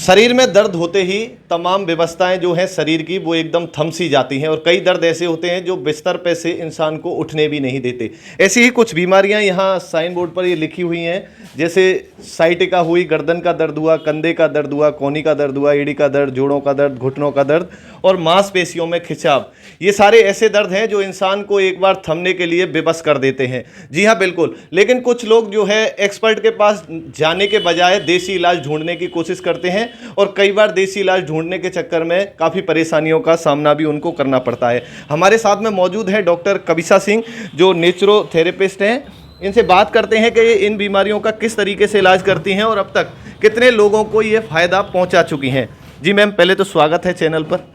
शरीर में दर्द होते ही तमाम व्यवस्थाएं जो हैं शरीर की वो एकदम थम सी जाती हैं और कई दर्द ऐसे होते हैं जो बिस्तर पे से इंसान को उठने भी नहीं देते। ऐसी ही कुछ बीमारियां यहाँ साइन बोर्ड पर ये लिखी हुई हैं, जैसे साइटिका हुई, गर्दन का दर्द हुआ, कंधे का दर्द हुआ, कोहनी का दर्द हुआ, एड़ी का दर्द, जोड़ों का दर्द, घुटनों का दर्द और मांसपेशियों में खिंचाव। ये सारे ऐसे दर्द हैं जो इंसान को एक बार थमने के लिए बेबस कर देते हैं। जी हाँ, बिल्कुल। लेकिन कुछ लोग जो है एक्सपर्ट के पास जाने के बजाय देसी इलाज ढूंढने की कोशिश करते हैं और कई बार देसी इलाज ढूंढने के चक्कर में काफ़ी परेशानियों का सामना भी उनको करना पड़ता है। हमारे साथ में मौजूद है डॉक्टर कविता सिंह, जो नेचुरोथेरेपिस्ट हैं। इनसे बात करते हैं कि ये इन बीमारियों का किस तरीके से इलाज करती हैं और अब तक कितने लोगों को ये फ़ायदा पहुंचा चुकी हैं। जी मैम, पहले तो स्वागत है चैनल पर।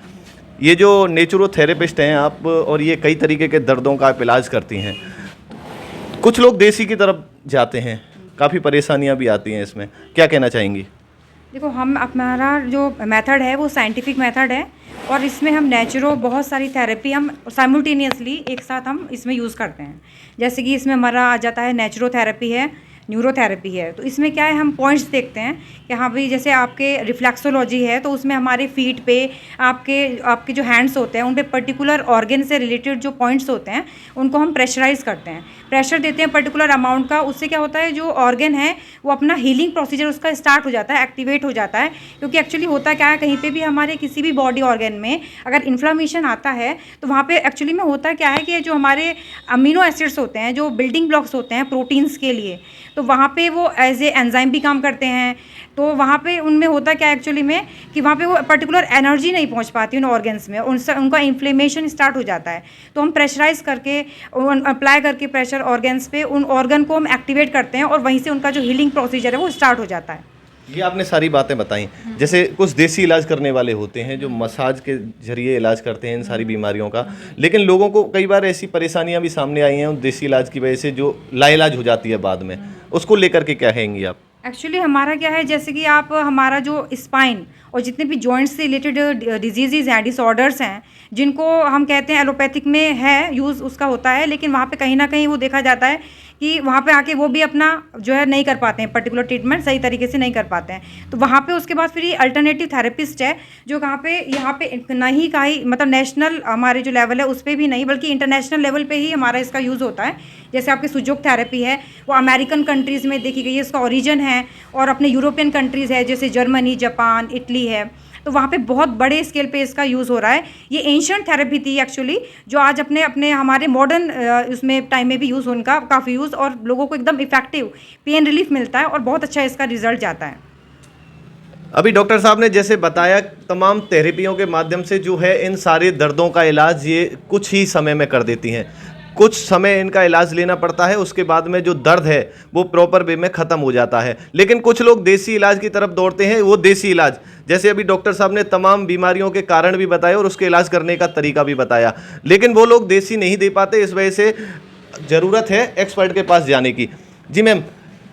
ये जो नेचुरोथेरेपिस्ट हैं आप, और ये कई तरीके के दर्दों का आप इलाज करती हैं। कुछ लोग देसी की तरफ जाते हैं, काफ़ी परेशानियां भी आती हैं इसमें, क्या कहना चाहेंगी? देखो, हमारा जो मेथड है वो साइंटिफिक मेथड है और इसमें हम बहुत सारी थेरेपी हम साइमल्टेनियसली एक साथ हम इसमें यूज़ करते हैं। जैसे कि इसमें हमारा आ जाता है नेचुरोथेरेपी है, न्यूरोथेरेपी है। तो इसमें क्या है, हम पॉइंट्स देखते हैं कि हाँ भाई, जैसे आपके रिफ्लेक्सोलॉजी है तो उसमें हमारे फीट पे आपके जो हैंड्स होते हैं उन पे पर्टिकुलर ऑर्गन से रिलेटेड जो पॉइंट्स होते हैं उनको हम प्रेशराइज करते हैं, प्रेशर देते हैं पर्टिकुलर अमाउंट का। उससे क्या होता है, जो ऑर्गन है वो अपना हीलिंग प्रोसीजर उसका स्टार्ट हो जाता है, एक्टिवेट हो जाता है। क्योंकि एक्चुअली होता क्या है, कहीं पे भी हमारे किसी भी बॉडी ऑर्गन में अगर इन्फ्लामेशन आता है तो वहाँ पे एक्चुअली में होता क्या है कि जो हमारे अमीनो एसिड्स होते हैं, जो बिल्डिंग ब्लॉक्स होते हैं प्रोटीन्स के लिए, तो वहाँ पे वो एज ए एंजाइम भी काम करते हैं। तो वहाँ पे उनमें होता क्या एक्चुअली में कि वहाँ पे वो पर्टिकुलर एनर्जी नहीं पहुँच पाती उन ऑर्गन्स में, उनसे उनका इन्फ्लेमेशन स्टार्ट हो जाता है। तो हम प्रेशराइज करके अप्लाई करके प्रेशर ऑर्गन्स पे उन ऑर्गन को हम एक्टिवेट करते हैं और वहीं से उनका जो हीलिंग प्रोसीजर है वो स्टार्ट हो जाता है। ये आपने सारी बातें बताई। जैसे कुछ देसी इलाज करने वाले होते हैं जो मसाज के जरिए इलाज करते हैं इन सारी बीमारियों का, लेकिन लोगों को कई बार ऐसी परेशानियां भी सामने आई हैं उन देसी इलाज की वजह से जो लाइलाज हो जाती है बाद में, उसको लेकर के क्या कहेंगी आप? एक्चुअली हमारा क्या है, जैसे कि आप हमारा जो स्पाइन और जितने भी जॉइंट्स से रिलेटेड डिजीज़ हैं, डिसऑर्डर्स हैं, जिनको हम कहते हैं एलोपैथिक में है यूज़ उसका होता है, लेकिन वहाँ पे कहीं ना कहीं वो देखा जाता है कि वहाँ पे आके वो भी अपना जो है नहीं कर पाते हैं, पर्टिकुलर ट्रीटमेंट सही तरीके से नहीं कर पाते हैं। तो वहाँ पे उसके बाद फिर ये अल्टरनेटिव थेरेपिस्ट है जो यहाँ पे नहीं कहीं मतलब नेशनल हमारे जो लेवल है उस पर भी नहीं, बल्कि इंटरनेशनल लेवल पे ही हमारा इसका यूज़ होता है। जैसे आपकी सुजोग थेरेपी है वो अमेरिकन कंट्रीज़ में देखी गई है, इसका ओरिजिन है, और अपने यूरोपियन कंट्रीज़ है जैसे जर्मनी, जापान, इटली है, तो वहाँ पे बहुत बड़े स्केल पे इसका यूज़ हो रहा है। ये एंशिएंट थेरेपी थी एक्चुअली, जो आज अपने अपने हमारे मॉडर्न उसमें टाइम में भी यूज़ उनका काफ़ी यूज़, और लोगों को एकदम इफेक्टिव पेन रिलीफ मिलता है और बहुत अच्छा इसका रिजल्ट जाता है। अभी डॉक्टर साहब ने जैसे बताया, तमाम थेरेपियों के माध्यम से जो है इन सारे दर्दों का इलाज ये कुछ ही समय में कर देती हैं। कुछ समय इनका इलाज लेना पड़ता है, उसके बाद में जो दर्द है वो प्रॉपर वे में ख़त्म हो जाता है। लेकिन कुछ लोग देसी इलाज की तरफ दौड़ते हैं। वो देसी इलाज, जैसे अभी डॉक्टर साहब ने तमाम बीमारियों के कारण भी बताए और उसके इलाज करने का तरीका भी बताया, लेकिन वो लोग देसी नहीं दे पाते। इस वजह से ज़रूरत है एक्सपर्ट के पास जाने की। जी मैम।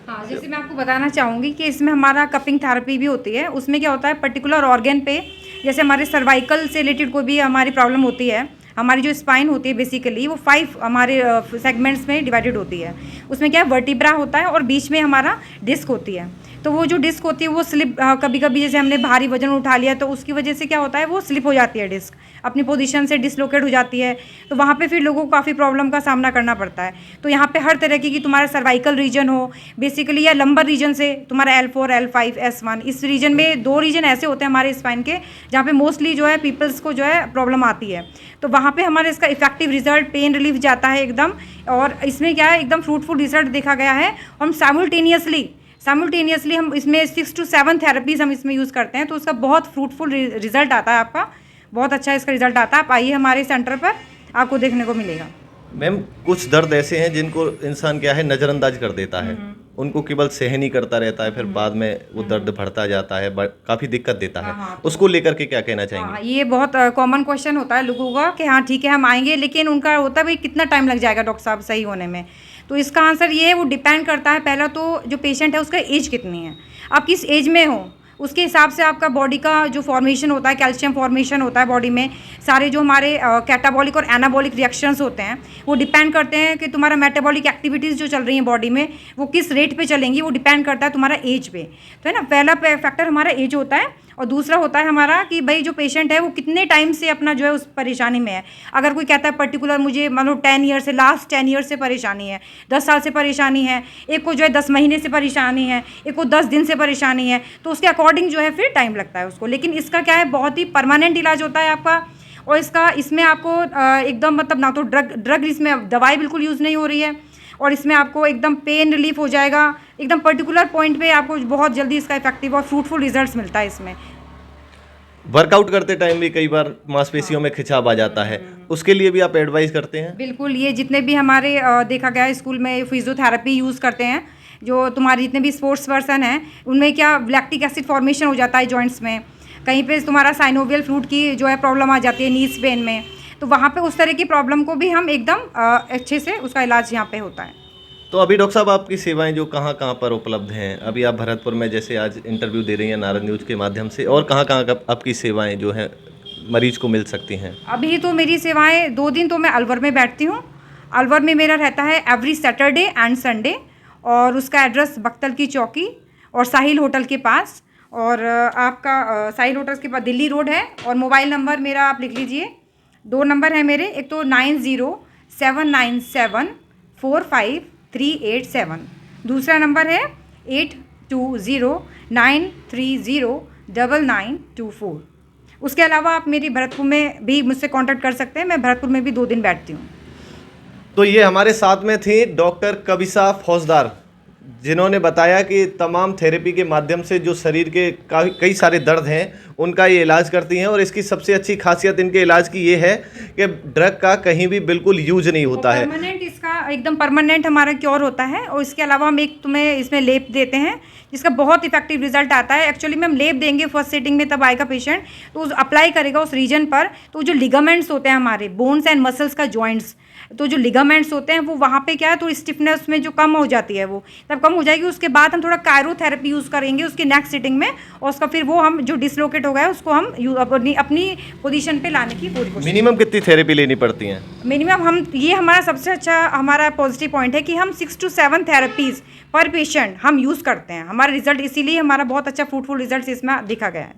हाँ, जैसे मैं आपको बताना चाहूँगी कि इसमें हमारा कपिंग थेरेपी भी होती है। उसमें क्या होता है, पर्टिकुलर ऑर्गन पे, जैसे हमारे सर्वाइकल से रिलेटेड कोई भी हमारी प्रॉब्लम होती है, हमारी जो स्पाइन होती है बेसिकली वो 5 हमारे सेगमेंट्स में डिवाइडेड होती है। उसमें क्या है, वर्टिब्रा होता है और बीच में हमारा डिस्क होती है। तो वो जो डिस्क होती है वो स्लिप कभी कभी जैसे हमने भारी वजन उठा लिया तो उसकी वजह से क्या होता है, वो स्लिप हो जाती है, डिस्क अपनी पोजीशन से डिसलोकेट हो जाती है। तो वहाँ पे फिर लोगों को काफ़ी प्रॉब्लम का सामना करना पड़ता है। तो यहाँ पे हर तरह की तुम्हारा सर्वाइकल रीजन हो बेसिकली, या लंबर रीजन से तुम्हारा L4, L5, S1, इस रीजन में 2 रीजन ऐसे होते हैं हमारे स्पाइन के जहाँ पे मोस्टली जो है पीपल्स को जो है प्रॉब्लम आती है। तो वहाँ पे हमारे इसका इफेक्टिव रिजल्ट, पेन रिलीफ जाता है एकदम, और इसमें क्या है एकदम फ्रूटफुल रिजल्ट देखा गया है। हम साइमल्टेनियसली हम इसमें 6 to 7 थेरेपीज़ हम इसमें यूज़ करते हैं, तो उसका बहुत फ्रूटफुल रिजल्ट आता है, आपका बहुत अच्छा इसका रिजल्ट आता है। आप आइए हमारे सेंटर पर, आपको देखने को मिलेगा। मैम, कुछ दर्द ऐसे हैं जिनको इंसान क्या है नज़रअंदाज कर देता है, उनको केवल सहन ही करता रहता है, फिर बाद में वो दर्द बढ़ता जाता है, काफ़ी दिक्कत देता है। हाँ, उसको लेकर के क्या कहना चाहेंगे? हाँ, ये बहुत कॉमन क्वेश्चन होता है लोगों का कि हाँ ठीक है हम आएंगे, लेकिन उनका होता है भाई कितना टाइम लग जाएगा डॉक्टर साहब सही होने में। तो इसका आंसर ये है, वो डिपेंड करता है, पहला तो जो पेशेंट है उसका एज कितनी है, आप किस एज में हो उसके हिसाब से आपका बॉडी का जो फॉर्मेशन होता है, कैल्शियम फॉर्मेशन होता है बॉडी में, सारे जो हमारे कैटाबॉलिक और एनाबॉलिक रिएक्शंस होते हैं वो डिपेंड करते हैं कि तुम्हारा मेटाबॉलिक एक्टिविटीज़ जो चल रही हैं बॉडी में वो किस रेट पे चलेंगी, वो डिपेंड करता है तुम्हारा एज पे। तो है ना, पहला फैक्टर हमारा एज होता है और दूसरा होता है हमारा कि भाई जो पेशेंट है वो कितने टाइम से अपना जो है उस परेशानी में है। अगर कोई कहता है पर्टिकुलर मुझे मान लो 10 ईयर से, लास्ट 10 ईयर से परेशानी है, 10 साल से परेशानी है, एक को जो है 10 महीने से परेशानी है, एक को 10 दिन से परेशानी है, तो उसके अकॉर्डिंग जो है फिर टाइम लगता है उसको। लेकिन इसका क्या है, बहुत ही परमानेंट इलाज होता है आपका। और इसमें आपको एकदम मतलब ना तो ड्रग इसमें दवाई बिल्कुल यूज़ नहीं हो रही है, और इसमें आपको एकदम पेन रिलीफ हो जाएगा, एकदम पर्टिकुलर पॉइंट पे आपको बहुत जल्दी इसका इफेक्टिव और फ्रूटफुल रिजल्ट्स मिलता है इसमें। वर्कआउट करते टाइम भी कई बार मांसपेशियों में खिंचाव आ जाता है, उसके लिए भी आप एडवाइस करते हैं? बिल्कुल, ये जितने भी हमारे देखा गया है स्कूल में फिजियोथेरेपी यूज़ करते हैं, जो तुम्हारे जितने भी स्पोर्ट्स पर्सन हैं उनमें क्या लैक्टिक एसिड फॉर्मेशन हो जाता है जॉइंट्स में, कहीं पे तुम्हारा साइनोवियल फ्लूइड की जो है प्रॉब्लम आ जाती है नीज पेन में, तो वहाँ पे उस तरह की प्रॉब्लम को भी हम एकदम अच्छे से उसका इलाज यहाँ पे होता है। तो अभी डॉक्टर साहब आपकी सेवाएं जो कहाँ कहाँ पर उपलब्ध हैं? अभी आप भरतपुर में जैसे आज इंटरव्यू दे रही हैं नारद न्यूज़ के माध्यम से, और कहाँ कहाँ आपकी सेवाएं जो हैं मरीज को मिल सकती हैं? अभी तो मेरी सेवाएं 2 दिन तो मैं अलवर में बैठती हूँ। अलवर में मेरा रहता है एवरी सैटरडे एंड संडे, और उसका एड्रेस बख्तल की चौकी और साहिल होटल के पास, और आपका साहिल होटल के पास दिल्ली रोड है। और मोबाइल नंबर मेरा आप लिख लीजिए, 2 नंबर है मेरे, एक तो 9079745387, दूसरा नंबर है 8209309924। उसके अलावा आप मेरी भरतपुर में भी मुझसे कांटेक्ट कर सकते हैं, मैं भरतपुर में भी 2 दिन बैठती हूँ। तो ये हमारे साथ में थी डॉक्टर कविसा फौजदार, जिन्होंने बताया कि तमाम थेरेपी के माध्यम से जो शरीर के कई सारे दर्द हैं उनका ये इलाज करती हैं। और इसकी सबसे अच्छी खासियत इनके इलाज की ये है कि ड्रग का कहीं भी बिल्कुल यूज नहीं होता है, परमानेंट इसका एकदम परमानेंट हमारा क्योर होता है। और इसके अलावा हम एक तुम्हें इसमें लेप देते हैं जिसका बहुत इफेक्टिव रिजल्ट आता है। एक्चुअली में हम लेप देंगे फर्स्ट सेटिंग में, तब आएगा पेशेंट तो उस अप्लाई करेगा उस रीजन पर, तो जो लिगामेंट्स होते हैं हमारे बोन्स एंड मसल्स का जॉइंट्स, तो जो लिगामेंट्स होते हैं वो वहाँ पे क्या है, तो स्टिफनेस में जो कम हो जाती है वो तब कम हो जाएगी। उसके बाद हम थोड़ा कायरोथेरेपी यूज़ करेंगे उसकी नेक्स्ट सिटिंग में, और उसका फिर वो हम जो डिसलोकेट हो गया है उसको हम अपनी पोजीशन पे लाने की पूरी कोशिश। मिनिमम कितनी थेरेपी लेनी पड़ती हैं? मिनिमम हम ये हमारा सबसे अच्छा हमारा पॉजिटिव पॉइंट है कि हम 6 to 7 थेरेपीज़ पर पेशेंट हम यूज़ करते हैं। हमारा रिजल्ट इसीलिए हमारा बहुत अच्छा फ्रूटफुल रिजल्ट इसमें दिखा गया है।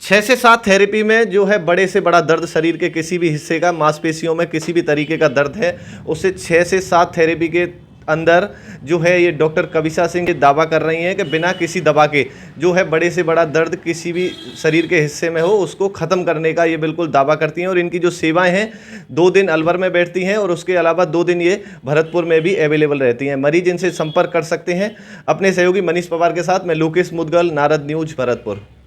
6 से 7 थेरेपी में जो है बड़े से बड़ा दर्द, शरीर के किसी भी हिस्से का, मांसपेशियों में किसी भी तरीके का दर्द है, उससे 6 से 7 थेरेपी के अंदर जो है ये डॉक्टर कविसा सिंह दावा कर रही हैं कि बिना किसी दवा के जो है बड़े से बड़ा दर्द किसी भी शरीर के हिस्से में हो उसको ख़त्म करने का ये बिल्कुल दावा करती हैं। और इनकी जो सेवाएं हैं 2 दिन अलवर में बैठती हैं और उसके अलावा 2 दिन ये भरतपुर में भी अवेलेबल रहती हैं। मरीज इनसे संपर्क कर सकते हैं। अपने सहयोगी मनीष पवार के साथ मैं लोकेश मुदगल, नारद न्यूज़, भरतपुर।